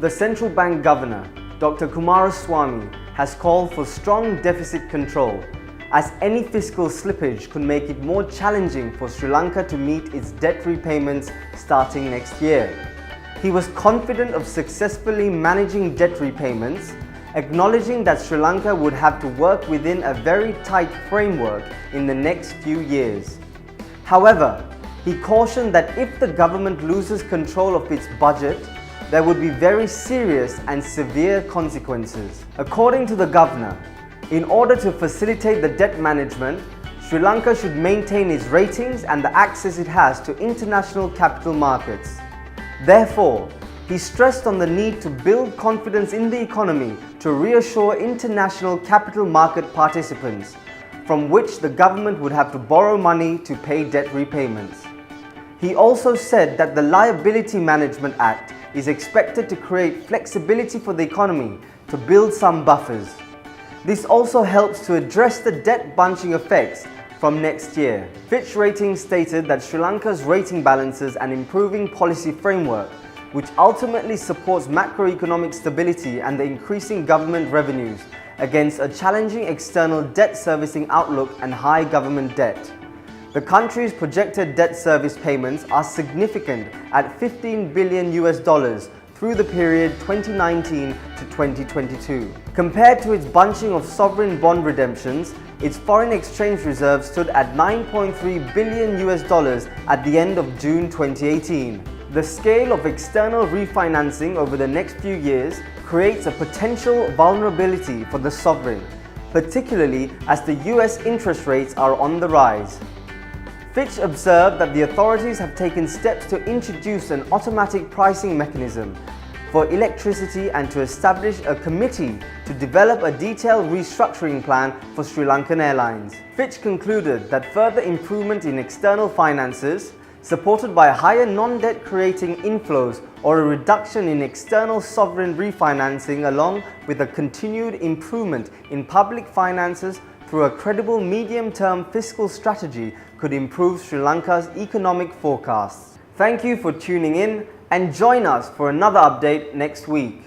The central bank governor, Dr. Kumaraswamy, has called for strong deficit control, as any fiscal slippage could make it more challenging for Sri Lanka to meet its debt repayments starting next year. He was confident of successfully managing debt repayments, acknowledging that Sri Lanka would have to work within a very tight framework in the next few years. However, he cautioned that if the government loses control of its budget, there would be very serious and severe consequences. According to the governor, in order to facilitate the debt management, Sri Lanka should maintain its ratings and the access it has to international capital markets. Therefore, he stressed on the need to build confidence in the economy to reassure international capital market participants, from which the government would have to borrow money to pay debt repayments. He also said that the Liability Management Act is expected to create flexibility for the economy to build some buffers. This also helps to address the debt bunching effects from next year. Fitch Ratings stated that Sri Lanka's rating balances and improving policy framework, which ultimately supports macroeconomic stability and the increasing government revenues against a challenging external debt servicing outlook and high government debt. The country's projected debt service payments are significant at $15 billion through the period 2019 to 2022. Compared to its bunching of sovereign bond redemptions, its foreign exchange reserves stood at $9.3 billion at the end of June 2018. The scale of external refinancing over the next few years creates a potential vulnerability for the sovereign, particularly as the US interest rates are on the rise. Fitch observed that the authorities have taken steps to introduce an automatic pricing mechanism for electricity and to establish a committee to develop a detailed restructuring plan for Sri Lankan Airlines. Fitch concluded that further improvement in external finances, supported by higher non-debt creating inflows or a reduction in external sovereign refinancing, along with a continued improvement in public finances through a credible medium-term fiscal strategy, could improve Sri Lanka's economic forecasts. Thank you for tuning in and join us for another update next week.